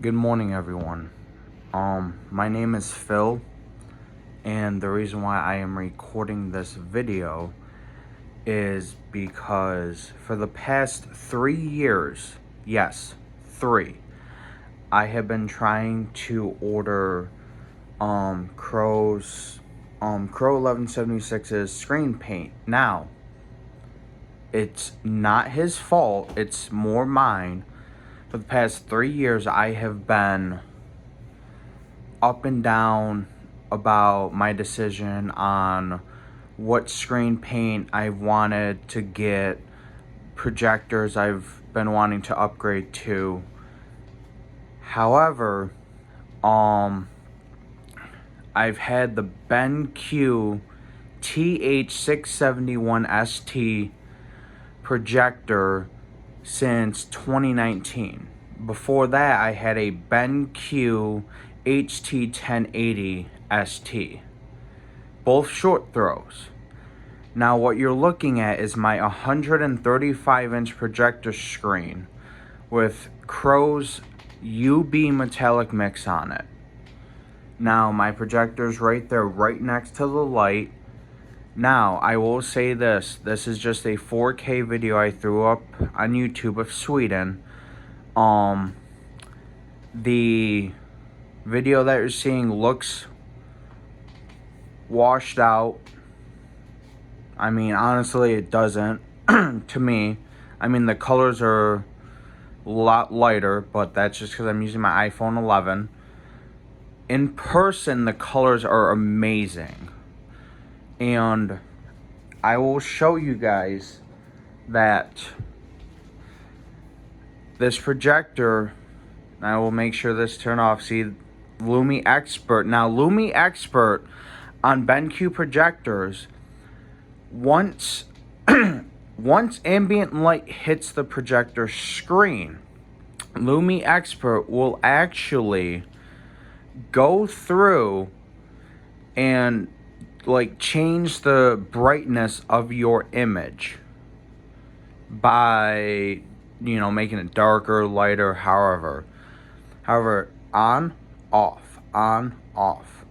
Good morning, everyone. My name is Phil, and the reason why I am recording this video is because for the past 3 years, yes, 3, I have been trying to order Crow1176’s screen paint. Now, it's not his fault, it's more mine. For the past 3 years, I have been up and down about my decision on what screen paint I wanted to get, projectors I've been wanting to upgrade to. However, I've had the BenQ TH671ST projector since 2019. Before that, I had a BenQ HT1080 ST, both short throws. Now what you're looking at is my 135-inch projector screen with Crow's UB metallic mix on it. Now my projector's right there, right next to the light. Now I will say this is just a 4K video I threw up on YouTube of Sweden. The video that you're seeing looks washed out. I mean, honestly, it doesn't to me. I mean, the colors are a lot lighter, but that's just because I'm using my iPhone 11. In person, the colors are amazing. And I will show you guys that this projector, I will make sure this turn off. See, Lumi Expert. Now, Lumi Expert on BenQ projectors, once ambient light hits the projector screen, Lumi Expert will actually go through and change the brightness of your image by making it darker, lighter, however, on, off, on, off.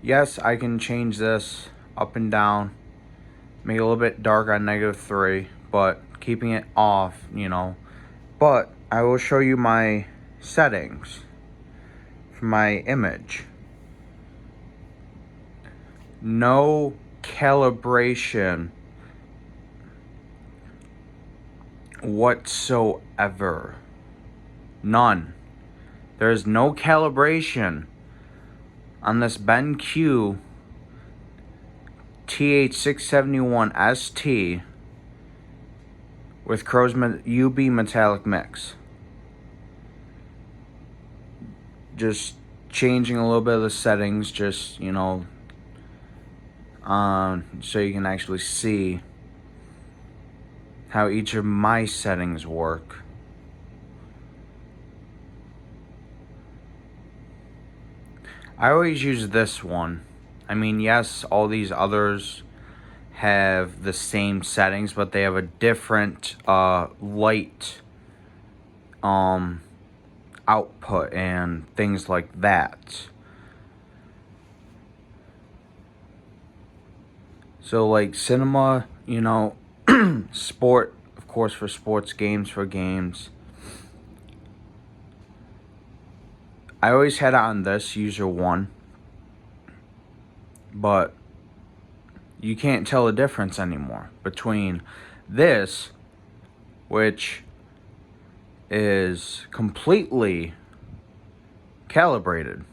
Yes, I can change this up and down, make it a little bit dark on -3, but keeping it off, but I will show you my settings for my image. No calibration whatsoever. None. There is no calibration on this BenQ TH671ST with Crow's UB metallic mix. Just changing a little bit of the settings, just so you can actually see how each of my settings work. I always use this one. I mean, yes, all these others have the same settings, but they have a different light output and things like that. So like cinema, sport, of course, for sports, games for games. I always had it on this, user 1. But you can't tell the difference anymore between this, which is completely calibrated.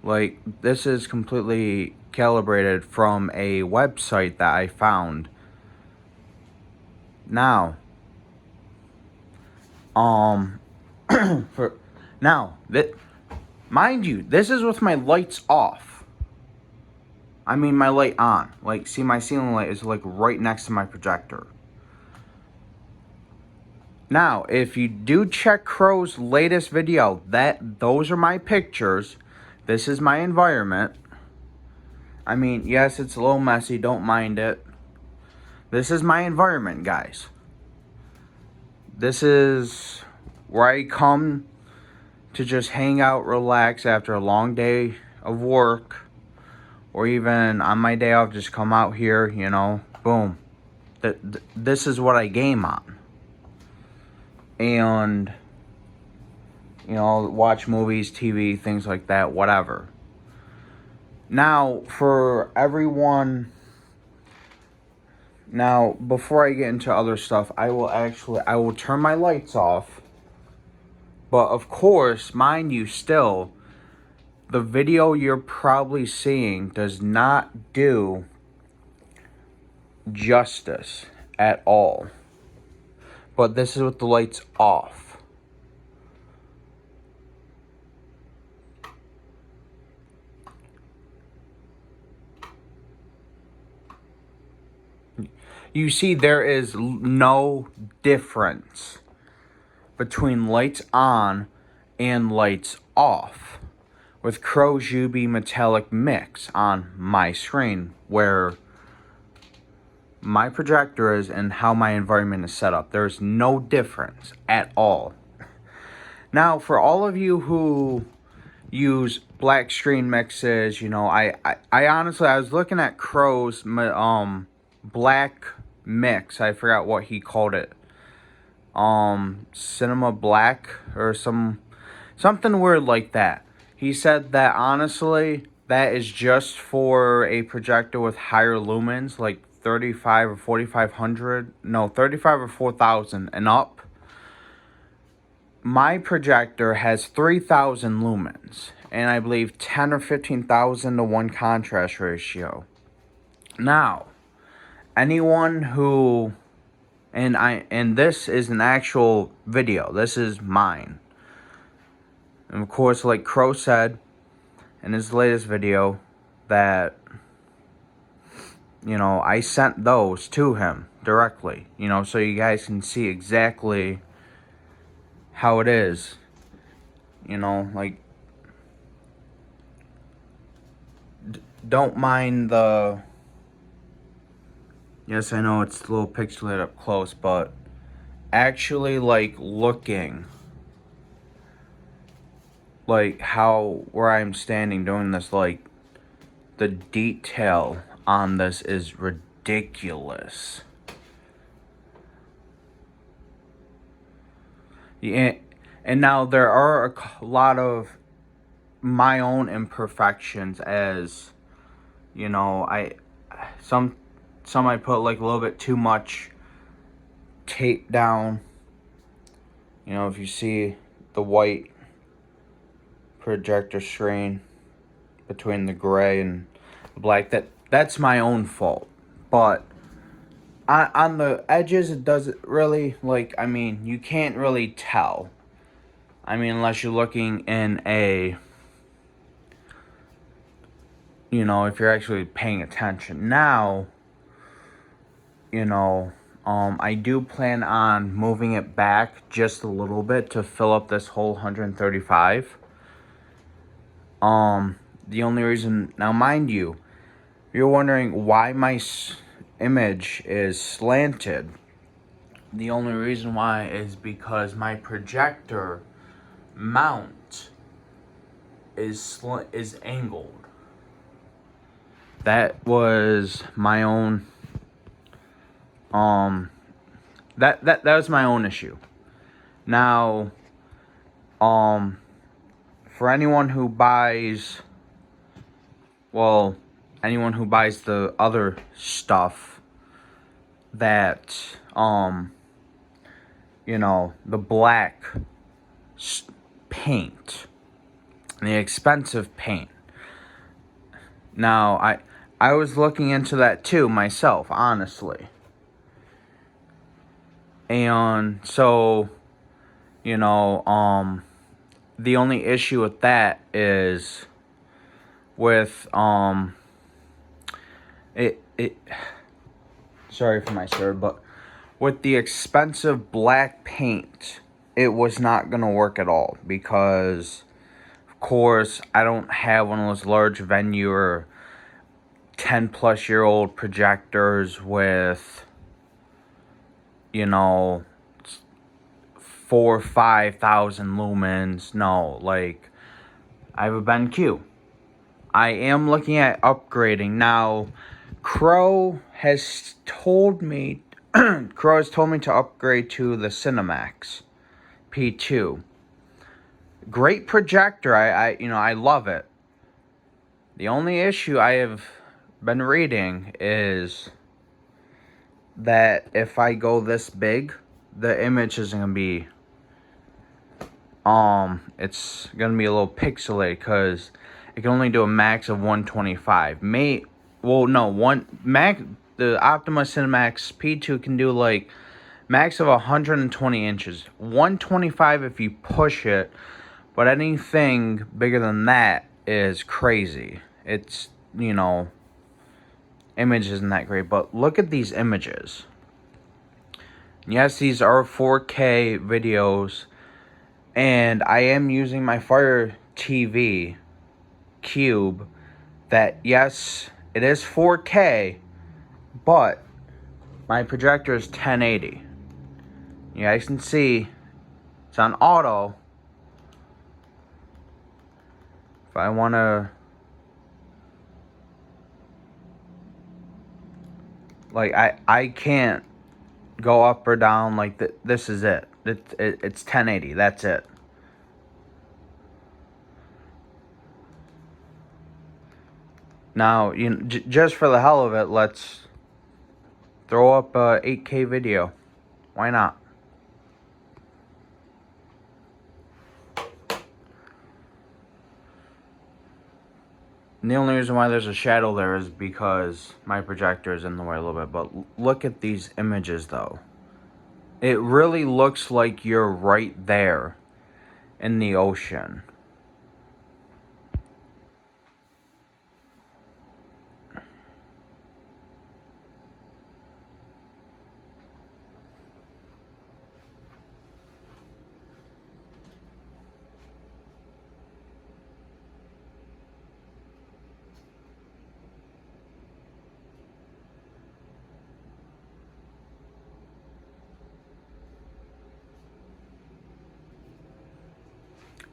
Like, this is completely calibrated from a website that I found. Now, mind you, this is with my lights off. I mean, my light on. Like, see, my ceiling light is right next to my projector. Now, if you do check Crow's latest video, those are my pictures. This is my environment. I mean, yes, it's a little messy. Don't mind it. This is my environment, guys. This is where I come to just hang out, relax after a long day of work, or even on my day off, just come out here, you know, boom. This is what I game on. And, you know, watch movies, TV, things like that, whatever. Now, for everyone... Now, before I get into other stuff, I will turn my lights off. But, of course, mind you, still, the video you're probably seeing does not do justice at all. But this is with the lights off. You see, there is no difference between lights on and lights off with Crow's UV metallic mix on my screen, where my projector is and how my environment is set up. There's no difference at all. Now, for all of you who use black screen mixes, you know, I honestly, I was looking at Crow's black mix. I forgot what he called it. Cinema Black or something weird like that. He said that honestly, that is just for a projector with higher lumens, like 35 or 4500. No, 35 or 4000 and up. My projector has 3000 lumens, and I believe 10 or 15,000 to 1 contrast ratio. Now, anyone who, and this is an actual video, this is mine. And of course, like Crow said in his latest video, that, you know, I sent those to him directly, you know, so you guys can see exactly how it is, you know, like, don't mind the, yes, I know it's a little pixelated up close, but actually, like, looking, like, how, where I'm standing doing this, like, the detail on this is ridiculous. Yeah, and now there are a lot of my own imperfections, as, you know, some I put like a little bit too much tape down. You know, if you see the white projector screen between the gray and the black, that's my own fault. But on the edges, it doesn't really, like, I mean, you can't really tell. I mean, unless you're looking in a, you know, if you're actually paying attention. Now, you know, I do plan on moving it back just a little bit to fill up this whole 135. The only reason, now mind you, you're wondering why my image is slanted. The only reason why is because my projector mount is angled. That was my own that was my own issue. Now, for anyone who buys, well, anyone who buys the other stuff that, you know, the black paint, the expensive paint. Now, I was looking into that too myself, honestly. And so, you know, the only issue with that is with, sorry for my slur, but with the expensive black paint, it was not going to work at all, because, of course, I don't have one of those large venue or 10-plus-year-old projectors with, you know, 4 or 5,000 lumens. No, like, I have a BenQ. I am looking at upgrading. Now, Crow has told me to upgrade to the Cinemax P2. Great projector. I love it. The only issue I have been reading is that if I go this big, the image isn't gonna be it's gonna be a little pixelated because it can only do a max of 125. The Optima Cinemax P2 can do like max of 120 inches. 125 if you push it, but anything bigger than that is crazy. It's, image isn't that great, but look at these images. Yes, these are 4K videos, and I am using my Fire TV Cube that, yes, it is 4K, but my projector is 1080. You guys can see it's on auto. If I want to, like, I can't go up or down. Like, this is it. It's 1080. That's it. Now, just for the hell of it, let's throw up a 8K video. Why not? And the only reason why there's a shadow there is because my projector is in the way a little bit. But look at these images, though. It really looks like you're right there in the ocean.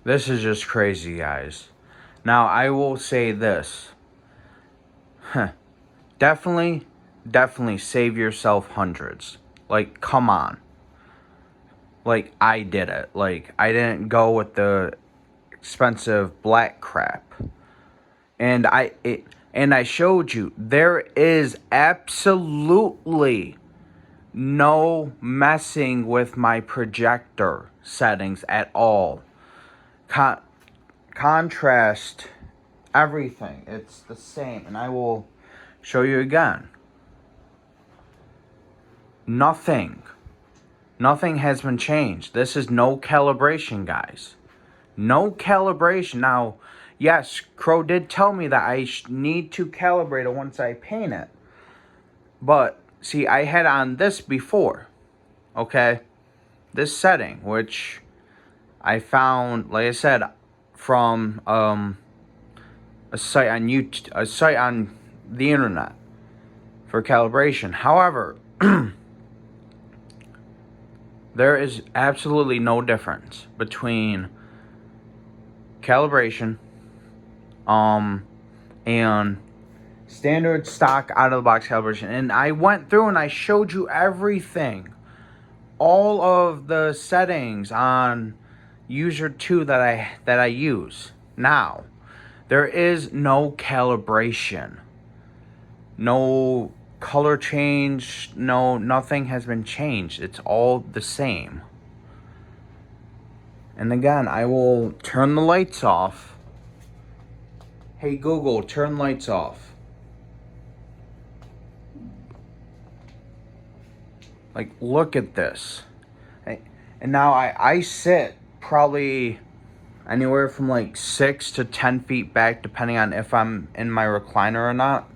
This is just crazy, guys. Now, I will say this. Definitely save yourself hundreds. Like, come on. Like, I did it. Like, I didn't go with the expensive black crap. And I showed you, there is absolutely no messing with my projector settings at all. Contrast, everything, it's the same, and I will show you again. Nothing has been changed. This is no calibration, guys. No calibration. Now, yes, Crow did tell me that I need to calibrate it once I paint it, but see, I had on this before, okay, this setting, which I found, like I said, from a site on YouTube, a site on the internet for calibration. However, there is absolutely no difference between calibration and standard stock out of the box calibration. And I went through and I showed you everything, all of the settings on user 2 that I use. Now, there is no calibration, no color change, nothing has been changed. It's all the same. And again, I will turn the lights off. Hey Google, turn lights off. Like, look at this. And now I sit probably anywhere from like 6 to 10 feet back, depending on if I'm in my recliner or not.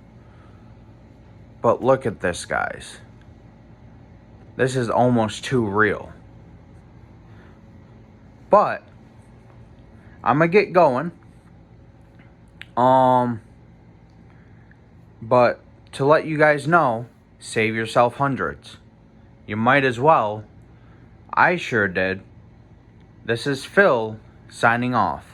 But look at this, guys. This is almost too real. But I'm gonna get going. But to let you guys know, save yourself hundreds. You might as well. I sure did. This is Phil signing off.